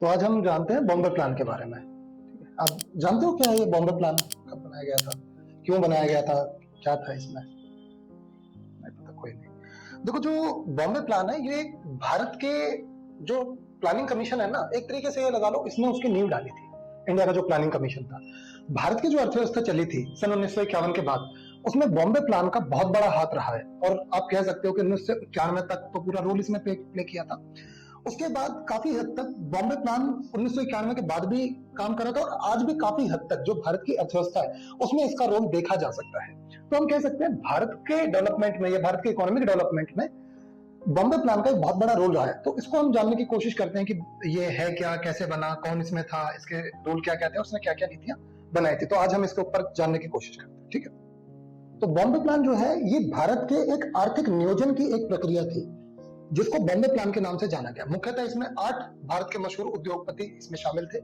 तो आज हम जानते हैं बॉम्बे प्लान के बारे में। आप जानते हो क्या है ये बॉम्बे प्लान कब बनाया गया था, क्यों बनाया गया था, क्या था इसमें? नहीं पता, कोई नहीं। देखो, जो बॉम्बे प्लान है ये भारत के जो प्लानिंग कमीशन है ना, एक तरीके से ये लगा लो इसने उसकी नींव डाली थी। इंडिया का जो प्लानिंग कमीशन था, भारत की जो अर्थव्यवस्था चली थी सन 1951 के बाद, उसमें बॉम्बे प्लान का बहुत बड़ा हाथ रहा है। और आप कह सकते हो कि 1991 तक तो पूरा रोल इसने प्ले किया था। उसके बाद काफी हद तक बॉम्बे प्लान 1991 के बाद भी काम कर रहा था, और आज भी काफी हद तक जो भारत की अर्थव्यवस्था है उसमें इसका रोल देखा जा सकता है। तो हम कह सकते हैं भारत के डेवलपमेंट में या भारत के इकोनॉमिक डेवलपमेंट में बॉम्बे प्लान का एक बहुत बड़ा रोल रहा है। तो इसको हम जानने की कोशिश करते हैं कि ये है क्या, कैसे बना, कौन इसमें था, इसके रोल क्या क्या थे, उसने क्या क्या नीतियां बनाई थी। तो आज हम इसके ऊपर जानने की कोशिश करते हैं, ठीक है। तो बॉम्बे प्लान जो है ये भारत के एक आर्थिक नियोजन की एक प्रक्रिया थी, जिसको बॉम्बे प्लान के नाम से जाना गया। मुख्यतः इसमें 8 भारत के मशहूर उद्योगपति इसमें शामिल थे,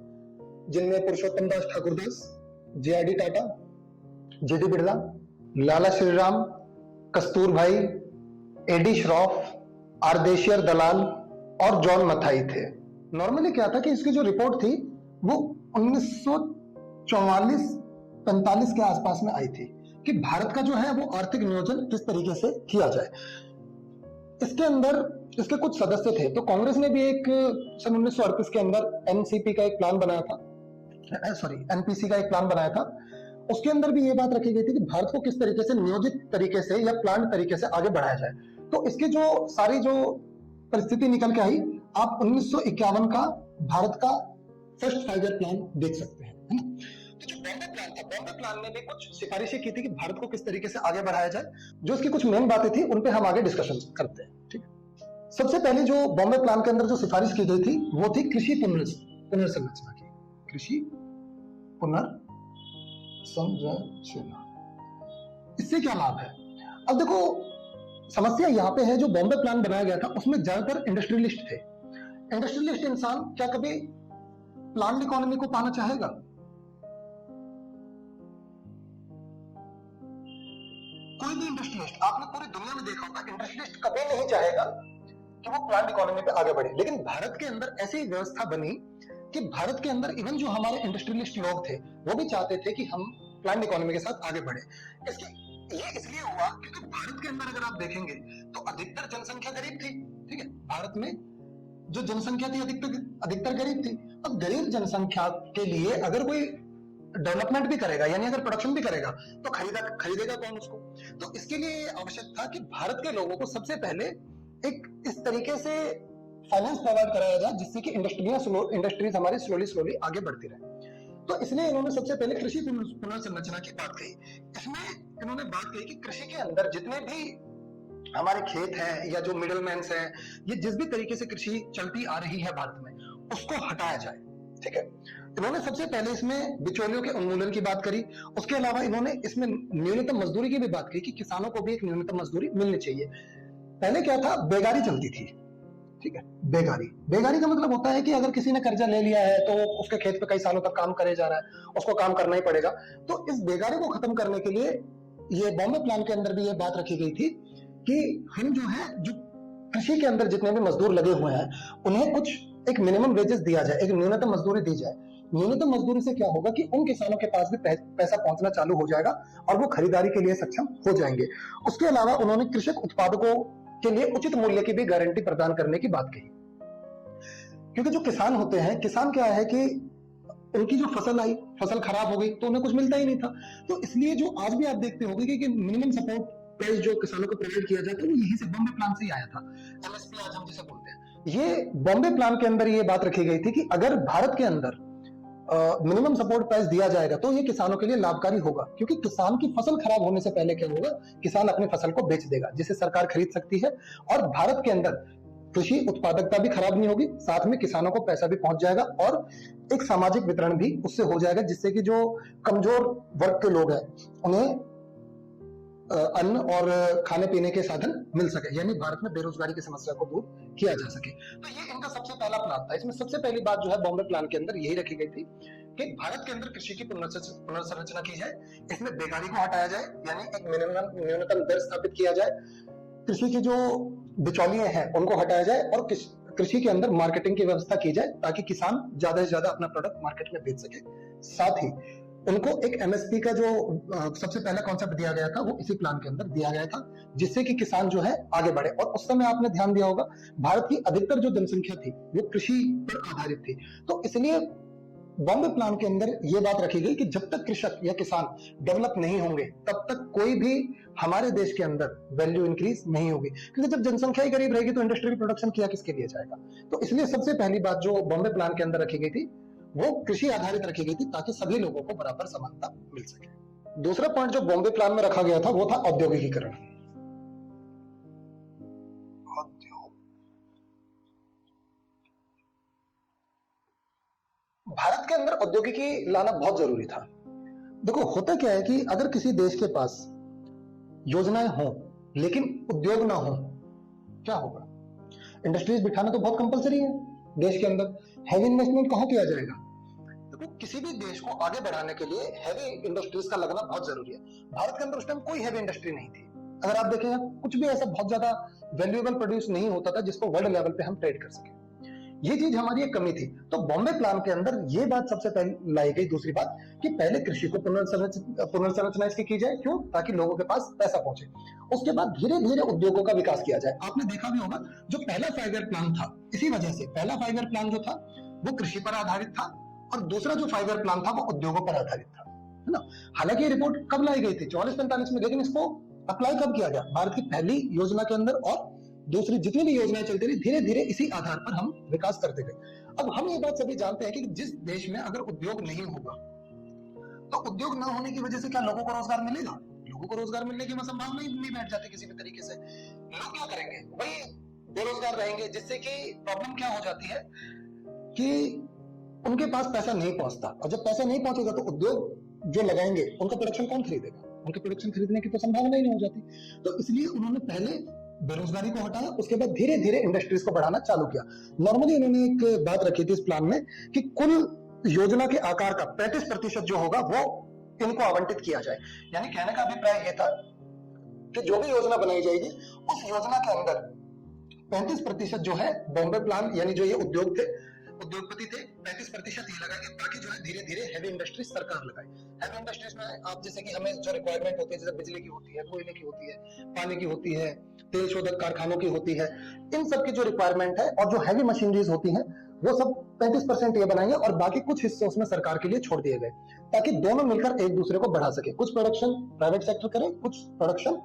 जिनमें पुरुषोत्तम दास ठाकुरदास, जे.आर.डी. टाटा, जी.डी. बिरला, लाला श्रीराम, कस्तूर भाई, एडी श्रॉफ, आरदेशियर दलाल और जॉन मथाई थे। नॉर्मली क्या था कि इसकी जो रिपोर्ट थी वो 1944-45 के आसपास में आई थी कि भारत का जो है वो आर्थिक नियोजन किस तरीके से किया जाए। इसके अंदर इसके कुछ सदस्य थे। तो कांग्रेस ने भी एक सन 1938 के अंदर एनसीपी का एक प्लान बनाया था, एनपीसी का एक प्लान बनाया था। उसके अंदर भी ये बात रखी गई थी कि भारत को किस तरीके से नियोजित तरीके से या प्लान तरीके से आगे बढ़ाया जाए। तो इसकी जो सारी जो परिस्थिति निकल के आई, आप 1951 का भारत का फर्स्ट 5 ईयर प्लान देख सकते हैं, है ना। तो जो बॉम्बे प्लान था, बॉम्बे प्लान ने भी कुछ सिफारिशें की थी कि भारत को किस तरीके से आगे बढ़ाया जाए। जो इसकी कुछ मेन बातें थी उन पे हम आगे डिस्कशन करते हैं, ठीक है। सबसे पहले जो बॉम्बे प्लान के अंदर जो सिफारिश की गई थी वो थी कृषि पुनर्संरचना की। कृषि पुनर्संरचना, इससे क्या लाभ है? अब देखो, समस्या यहाँ पे है, जो बॉम्बे प्लान बनाया गया था उसमें ज्यादातर इंडस्ट्रियलिस्ट थे। इंडस्ट्रियलिस्ट इंसान क्या कभी प्लान इकोनॉमी को पाना चाहेगा? कोई भी इंडस्ट्रियलिस्ट, आपने पूरी दुनिया में देखा होगा, इंडस्ट्रियलिस्ट कभी नहीं चाहेगा कि वो प्लान इकोनॉमी पे आगे बढ़े। लेकिन भारत के अंदर ऐसी व्यवस्था बनी कि भारत के अंदर इवन जो हमारे इंडस्ट्रियलिस्ट लोग थे वो भी चाहते थे कि हम प्लान इकोनॉमी के साथ आगे बढ़े। ये इसलिए हुआ क्योंकि भारत के अंदर अगर आप देखेंगे तो अधिकतर जनसंख्या गरीब थी, ठीक है। भारत में जो जनसंख्या थी अधिकतर गरीब थी। अब गरीब जनसंख्या के लिए अगर कोई डेवलपमेंट भी करेगा, यानी अगर प्रोडक्शन भी करेगा, तो खरीदेगा कौन उसको? तो इसके लिए आवश्यक था कि भारत के लोगों को सबसे पहले एक इस तरीके से फाइनेंस प्रोवाइड कराया जाए जिससे कि इंडस्ट्रीज हमारी स्लोली आगे बढ़ती रहे। तो इसलिए इन्होंने सबसे पहले कृषि पुनर्संरचना की बात कही। इसमें इन्होंने बात कही कि कृषि के अंदर जितने भी हमारे खेत हैं या जो मिडलमैन हैं, ये जिस भी तरीके से कृषि चलती आ रही है भारत में, उसको हटाया जाए, ठीक है। इन्होंने सबसे पहले इसमें बिचौलियों के उन्मूलन की बात करी। उसके अलावा इन्होंने इसमें न्यूनतम मजदूरी की भी बात की कि किसानों को भी एक न्यूनतम मजदूरी मिलनी चाहिए। पहले क्या था, बेगारी चलती थी, ठीक है। बेगारी का मतलब होता है कि अगर किसी ने कर्जा ले लिया है तो उसके खेत पे कई सालों तक काम करे जा रहा है, उसको काम करना ही पड़ेगा। तो इस बेगारी को खत्म करने के लिए ये बॉम्बे प्लान के अंदर भी ये बात रखी गई थी कि हम जो है, जो कृषि के अंदर जितने भी मजदूर लगे हुए हैं उन्हें कुछ एक मिनिमम वेजेस दिया जाए, एक न्यूनतम मजदूरी दी जाए। न्यूनतम मजदूरी से क्या होगा कि उन किसानों के पास भी पैसा पहुंचना चालू हो जाएगा और वो खरीदारी के लिए सक्षम हो जाएंगे। उसके अलावा उन्होंने कृषक उत्पादकों के लिए उचित मूल्य की भी गारंटी प्रदान करने की बात कही। क्योंकि जो किसान होते हैं, किसान क्या है कि उनकी जो फसल खराब हो गई तो उन्हें कुछ मिलता ही नहीं था। तो इसलिए जो आज भी आप देखते होंगे कि मिनिमम सपोर्ट प्राइस जो किसानों को प्रोवाइड किया जाता है वो यहीं से बॉम्बे प्लान से ही आया था। एमएसपी आज हम जिसे बोलते हैं, ये बॉम्बे प्लान के अंदर ये बात रखी गई थी कि अगर भारत के अंदर मिनिमम सपोर्ट प्राइस दिया जाएगा तो ये किसानों के लिए लाभकारी होगा। क्योंकि किसान की फसल खराब होने से पहले क्या होगा, किसान अपनी फसल को बेच देगा जिसे सरकार खरीद सकती है, और भारत के अंदर कृषि उत्पादकता भी खराब नहीं होगी, साथ में किसानों को पैसा भी पहुंच जाएगा और एक सामाजिक वितरण भी उससे हो जाएगा, जिससे कि जो कमजोर वर्ग के लोग हैं उन्हें अन्न और खाने पीने के साधन मिल सके, यानी भारत में बेरोजगारी की समस्या को दूर किया जा सके। तो ये इनका सबसे पहला प्लान था। इसमें सबसे पहली बात जो है बॉम्बे प्लान के अंदर यही रखी गई थी कि भारत के अंदर कृषि की पुनर्संरचना की जाए, इसमें बेकारी को हटाया जाए, यानी एक न्यूनतम दर स्थापित किया जाए, कृषि की जो बिचौलिए हैं उनको हटाया जाए और कृषि के अंदर मार्केटिंग की व्यवस्था की जाए ताकि किसान ज्यादा से ज्यादा अपना प्रोडक्ट मार्केट में बेच सके। साथ ही उनको एक एमएसपी का जो सबसे पहला कॉन्सेप्ट दिया गया था वो इसी प्लान के अंदर दिया गया था, जिससे कि किसान जो है आगे बढ़े। और उस समय आपने ध्यान दिया होगा भारत की अधिकतर जो जनसंख्या थी वो कृषि पर आधारित थी, तो इसलिए बॉम्बे प्लान के अंदर ये बात रखी गई कि जब तक कृषक या किसान डेवलप नहीं होंगे तब तक कोई भी हमारे देश के अंदर वैल्यू इंक्रीज नहीं होगी, क्योंकि जब जनसंख्या ही गरीब रहेगी तो इंडस्ट्रियल प्रोडक्शन किया किसके लिए जाएगा। तो इसलिए सबसे पहली बात जो बॉम्बे प्लान के अंदर रखी गई थी वो कृषि आधारित रखी गई थी ताकि सभी लोगों को बराबर समानता मिल सके। दूसरा पॉइंट जो बॉम्बे प्लान में रखा गया था वो था औद्योगिकीकरण। भारत के अंदर औद्योगिकी लाना बहुत जरूरी था। देखो होता क्या है कि अगर किसी देश के पास योजनाएं हो लेकिन उद्योग ना हो, क्या होगा? इंडस्ट्रीज बिठाना तो बहुत कंपलसरी है देश के अंदर, हैवी इन्वेस्टमेंट कहां किया जाएगा? देखो किसी भी देश को आगे बढ़ाने के लिए हैवी इंडस्ट्रीज का लगना बहुत जरूरी है। भारत के अंदर उस टाइम कोई हैवी इंडस्ट्री नहीं थी। अगर आप देखें कुछ भी ऐसा बहुत ज्यादा वैल्यूएबल प्रोड्यूस नहीं होता था जिसको वर्ल्ड लेवल पे हम ट्रेड कर सके, ये चीज हमारी एक कमी थी। तो बॉम्बे प्लान के अंदर ये बात सबसे पहले लाई गई। दूसरी बात कि पहले कृषि को पुनर्संरचना इसकी की जाए, क्यों? ताकि लोगों के पास पैसा पहुंचे। उसके बाद धीरे धीरे उद्योगों का विकास किया जाए। आपने देखा भी होगा जो पहला 5 ईयर प्लान था, इसी वजह से पहला 5 ईयर प्लान जो था वो कृषि पर आधारित था और दूसरा जो 5 ईयर प्लान था वो उद्योगों पर आधारित था, है ना। हालांकि ये रिपोर्ट कब लाई गई थी? 44-45 में, लेकिन इसको अप्लाई कब किया गया? भारत की पहली योजना के अंदर और दूसरी जितनी भी योजनाएं चलती रही, धीरे धीरे इसी आधार पर हम विकास करते गए। अब हम ये बात सभी जानते हैं कि जिस देश में अगर उद्योग नहीं होगा तो उद्योग न होने की वजह से क्या लोगों को रोजगार मिलेगा? लोगों को रोजगार मिलने की संभावना ही नहीं बैठ जाती किसी भी तरीके से। लोग क्या करेंगे? वही बेरोजगार रहेंगे, जिससे कि प्रॉब्लम क्या हो जाती है कि उनके पास पैसा नहीं पहुंचता, और जब पैसा नहीं पहुंचेगा तो उद्योग जो लगाएंगे उनका प्रोडक्शन कौन खरीदेगा? उनके प्रोडक्शन खरीदने की तो संभावना ही नहीं हो जाती। तो इसलिए उन्होंने पहले बेरोजगारी को हटाया, उसके बाद धीरे धीरे इंडस्ट्रीज को बढ़ाना चालू किया। नॉर्मली इन्होंने एक बात रखी थी इस प्लान में कि कुल योजना के आकार का 35% जो होगा वो इनको आवंटित किया जाए। यानी कहने का अभिप्राय ये था कि जो भी योजना बनाई जाएगी उस योजना के अंदर 35% जो है बॉम्बे प्लान यानी जो ये उद्योगपति थे 35% ये लगाएंगे, बाकी जो है धीरे धीरे हैवी इंडस्ट्रीज सरकार लगाए। हैवी इंडस्ट्रीज में आप जैसे कि हमें जो रिक्वायरमेंट होती है, जैसे बिजली की होती है, कोयले की होती है, पानी की होती है, तेल शोधक कारखानों की होती है, इन सब की जो रिक्वायरमेंट है और जो हैवी मशीनरीज होती हैं वो सब 35% ये बनाएंगे और बाकी कुछ हिस्से उसमें सरकार के लिए छोड़ दिए गए, ताकि दोनों मिलकर एक दूसरे को बढ़ा सके। कुछ प्रोडक्शन प्राइवेट सेक्टर करे, कुछ प्रोडक्शन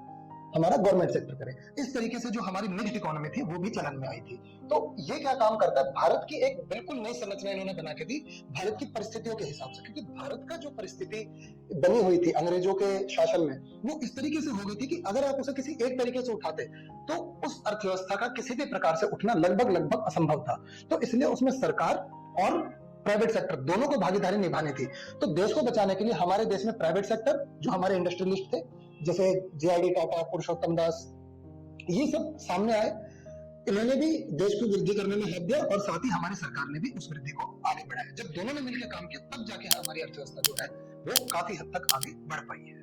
हमारा गवर्नमेंट सेक्टर करे। इस तरीके से जो हमारी मिक्स्ड इकोनॉमी थी वो भी चलन में आई थी। तो ये क्या काम करता है? भारत की एक बिल्कुल नई संरचना इन्होंने बना के दी भारत की परिस्थितियों के हिसाब से, क्योंकि भारत का जो परिस्थिति बनी हुई थी अंग्रेजों के शासन में वो इस तरीके से हो गई थी कि अगर आप उसे किसी एक तरीके से उठाते तो उस अर्थव्यवस्था का किसी भी प्रकार से उठना लगभग असंभव था। तो इसलिए उसमें सरकार और प्राइवेट सेक्टर दोनों को भागीदारी निभानी थी। तो देश को बचाने के लिए हमारे देश में प्राइवेट सेक्टर जो हमारे इंडस्ट्रियलिस्ट थे जैसे जे.आर.डी. टाटा, पुरुषोत्तम दास, ये सब सामने आए। इन्होंने भी देश को वृद्धि करने में हाथ दिया और साथ ही हमारी सरकार ने भी उस वृद्धि को आगे बढ़ाया। जब दोनों ने मिलकर काम किया तब जाके हमारी अर्थव्यवस्था जो है वो काफी हद तक आगे बढ़ पाई है।